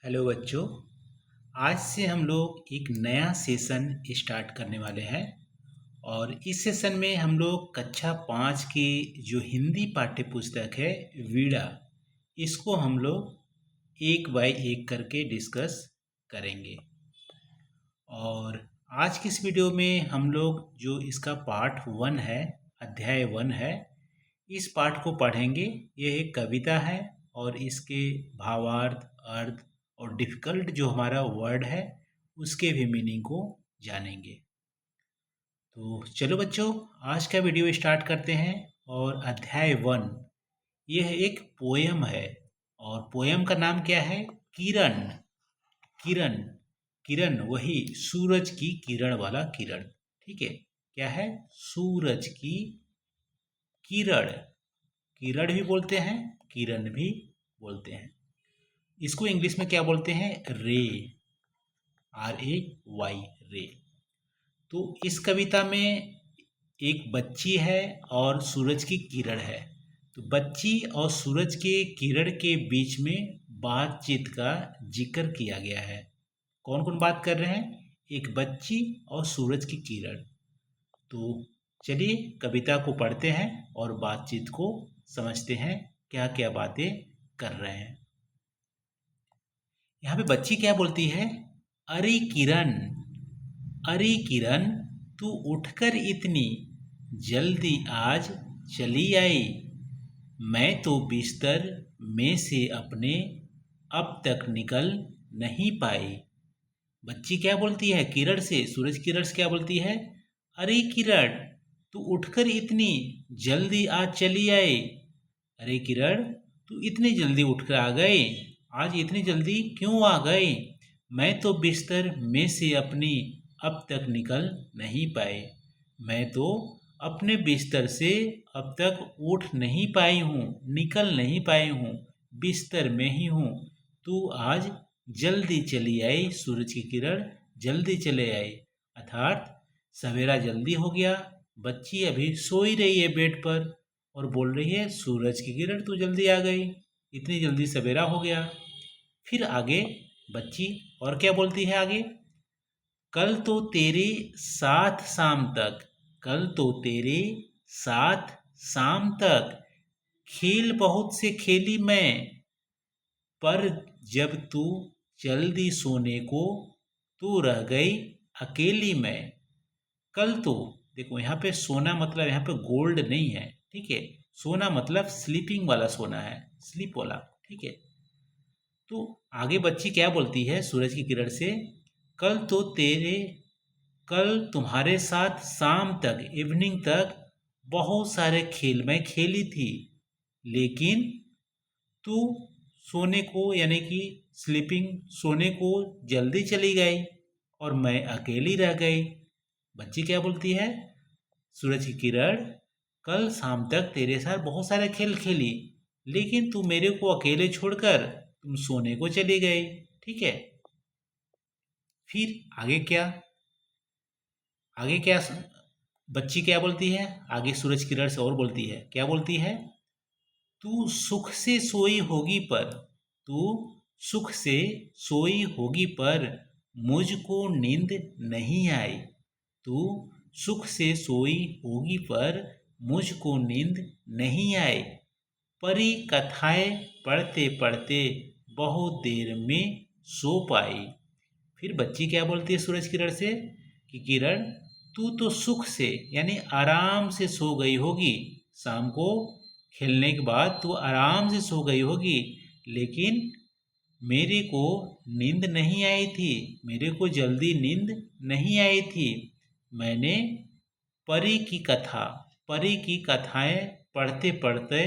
Hello बच्चों। आज से हम लोग एक नया सेशन स्टार्ट करने वाले हैं और इस सेशन में हम लोग कक्षा 5 की जो हिंदी पाठ्य पुस्तक है वीणा, इसको हम लोग एक बाय एक करके डिस्कस करेंगे। और आज की इस वीडियो में हम लोग जो इसका पार्ट 1 है, अध्याय 1 है, इस पाठ को पढ़ेंगे। यह एक कविता है और इसके भावार्थ, अर्थ और डिफ़िकल्ट जो हमारा वर्ड है उसके भी मीनिंग को जानेंगे। तो चलो बच्चों, आज का वीडियो स्टार्ट करते हैं। और अध्याय 1 यह एक पोयम है और पोयम का नाम क्या है? किरण। किरण, किरण वही सूरज की किरण वाला किरण। ठीक है, क्या है? सूरज की किरण। किरण भी बोलते हैं, किरण भी बोलते हैं। इसको इंग्लिश में क्या बोलते हैं? रे, RAY, रे। तो इस कविता में एक बच्ची है और सूरज की किरण है। तो बच्ची और सूरज के किरण के बीच में बातचीत का जिक्र किया गया है। कौन कौन बात कर रहे हैं? एक बच्ची और सूरज की किरण। तो चलिए कविता को पढ़ते हैं और बातचीत को समझते हैं, क्या क्या बातें कर रहे हैं। यहाँ पे बच्ची क्या बोलती है? अरे किरण, अरे किरण, तू उठकर इतनी जल्दी आज चली आई। मैं तो बिस्तर में से अपने अब तक निकल नहीं पाई। बच्ची क्या बोलती है किरण से? सूरज किरण से क्या बोलती है? अरे किरण, तू उठकर इतनी जल्दी आज चली आई। अरे किरण, तू इतनी जल्दी उठकर आ गई, आज इतनी जल्दी क्यों आ गई? मैं तो बिस्तर में से अपनी अब तक निकल नहीं पाए। मैं तो अपने बिस्तर से अब तक उठ नहीं पाई हूँ, निकल नहीं पाई हूँ, बिस्तर में ही हूँ। तू आज जल्दी चली आई, सूरज की किरण जल्दी चले आई। अर्थात सवेरा जल्दी हो गया। बच्ची अभी सोई रही है बेड पर और बोल रही है सूरज की किरण तू जल्दी आ गई, इतनी जल्दी सवेरा हो गया। फिर आगे बच्ची और क्या बोलती है आगे? कल तो तेरे साथ शाम तक, कल तो तेरे साथ शाम तक खेल बहुत से खेली मैं, पर जब तू जल्दी सोने को तू रह गई अकेली मैं। कल तो देखो, यहाँ पे सोना मतलब यहाँ पे गोल्ड नहीं है। ठीक है, सोना मतलब स्लीपिंग वाला सोना है, स्लीप वाला। ठीक है, तो आगे बच्ची क्या बोलती है सूरज की किरण से? कल तो तेरे, कल तुम्हारे साथ शाम तक, इवनिंग तक बहुत सारे खेल मैं खेली थी, लेकिन तू सोने को यानी कि स्लीपिंग, सोने को जल्दी चली गई और मैं अकेली रह गई। बच्ची क्या बोलती है? सूरज की किरण, कल शाम तक तेरे साथ बहुत सारे खेल खेली, लेकिन तू मेरे को अकेले छोड़कर तुम सोने को चली गई। ठीक है, फिर आगे क्या? आगे क्या बच्ची क्या बोलती है? आगे सूरज किरण से और बोलती है, क्या बोलती है? तू सुख से सोई होगी पर, तू सुख से सोई होगी पर मुझको नींद नहीं आई। तू सुख से सोई होगी पर मुझको नींद नहीं आई। परी कथाएं पढ़ते पढ़ते बहुत देर में सो पाई। फिर बच्ची क्या बोलती है सूरज किरण से कि किरण, तू तो सुख से यानी आराम से सो गई होगी, शाम को खेलने के बाद तू आराम से सो गई होगी, लेकिन मेरे को नींद नहीं आई थी, मेरे को जल्दी नींद नहीं आई थी। मैंने परी की कथा, परी की कथाएं पढ़ते पढ़ते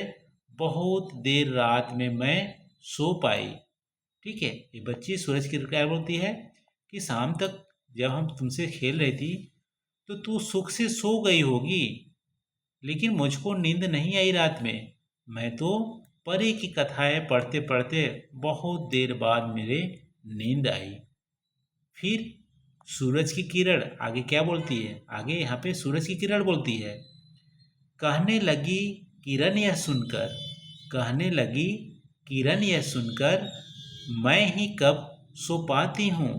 बहुत देर रात में मैं सो पाई। ठीक है, ये बच्ची सूरज की क्या बोलती है कि शाम तक जब हम तुमसे खेल रही थी तो तू सुख से सो गई होगी, लेकिन मुझको नींद नहीं आई रात में। मैं तो परी की कथाएं पढ़ते पढ़ते बहुत देर बाद मेरे नींद आई। फिर सूरज की किरण आगे क्या बोलती है? आगे यहाँ पे सूरज की किरण बोलती है, कहने लगी किरण यह सुनकर, कहने लगी किरण यह सुनकर मैं ही कब सो पाती हूँ,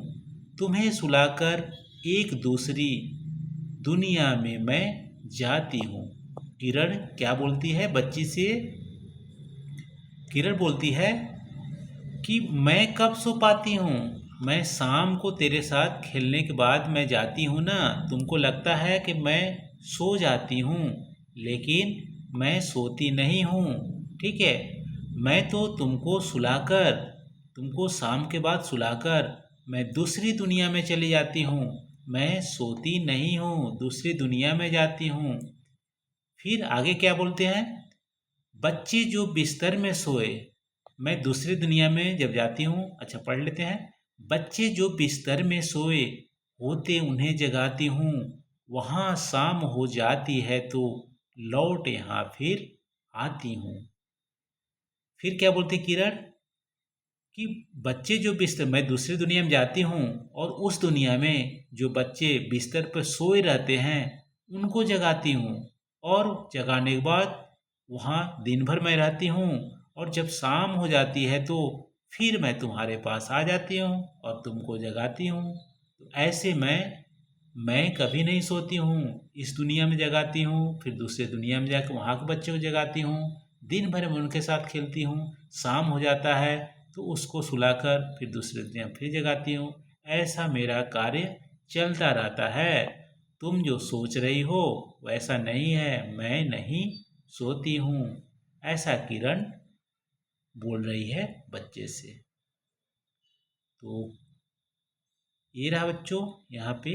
तुम्हें सुलाकर एक दूसरी दुनिया में मैं जाती हूँ। किरण क्या बोलती है बच्ची से? किरण बोलती है कि मैं कब सो पाती हूँ, मैं शाम को तेरे साथ खेलने के बाद मैं जाती हूँ ना, तुमको लगता है कि मैं सो जाती हूँ, लेकिन मैं सोती नहीं हूँ। ठीक है, मैं तो तुमको शाम के बाद सुलाकर मैं दूसरी दुनिया में चली जाती हूँ। मैं सोती नहीं हूँ, दूसरी दुनिया में जाती हूँ। फिर आगे क्या बोलते हैं? बच्चे जो बिस्तर में सोए, मैं दूसरी दुनिया में जब जाती हूँ, अच्छा पढ़ लेते हैं। बच्चे जो बिस्तर में सोए होते उन्हें जगाती हूँ, वहाँ शाम हो जाती है तो लौट यहाँ फिर आती हूँ। फिर क्या बोलते किरण कि बच्चे जो बिस्तर, मैं दूसरी दुनिया में जाती हूँ और उस दुनिया में जो बच्चे बिस्तर पर सोए रहते हैं उनको जगाती हूँ, और जगाने के बाद वहाँ दिन भर मैं रहती हूँ, और जब शाम हो जाती है तो फिर मैं तुम्हारे पास आ जाती हूँ और तुमको जगाती हूँ। तो ऐसे मैं कभी नहीं सोती हूँ, इस दुनिया में जगाती हूँ, फिर दूसरे दुनिया में जाकर वहाँ के बच्चे को जगाती हूँ, दिन भर मैं उनके साथ खेलती हूँ, शाम हो जाता है तो उसको सुलाकर फिर दूसरे दुनिया में फिर जगाती हूँ। ऐसा मेरा कार्य चलता रहता है। तुम जो सोच रही हो वैसा नहीं है, मैं नहीं सोती हूँ। ऐसा किरण बोल रही है बच्चे से। तो ये रहा बच्चों, यहाँ पे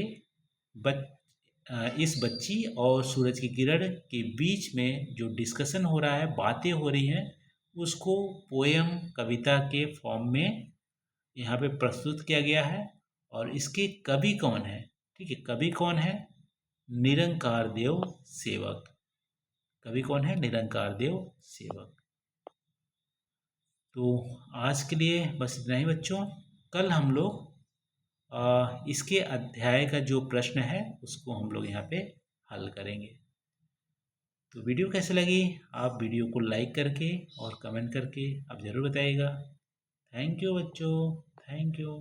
इस बच्ची और सूरज की किरण के बीच में जो डिस्कशन हो रहा है, बातें हो रही हैं, उसको पोयम कविता के फॉर्म में यहाँ पे प्रस्तुत किया गया है। और इसके कवि कौन है? ठीक है, कवि कौन है? निरंकार देव सेवक। कवि कौन है? निरंकार देव सेवक। तो आज के लिए बस इतना ही बच्चों। कल हम लोग इसके अध्याय का जो प्रश्न है उसको हम लोग यहाँ पे हल करेंगे। तो वीडियो कैसे लगी, आप वीडियो को लाइक करके और कमेंट करके आप ज़रूर बताइएगा। थैंक यू बच्चों, थैंक यू।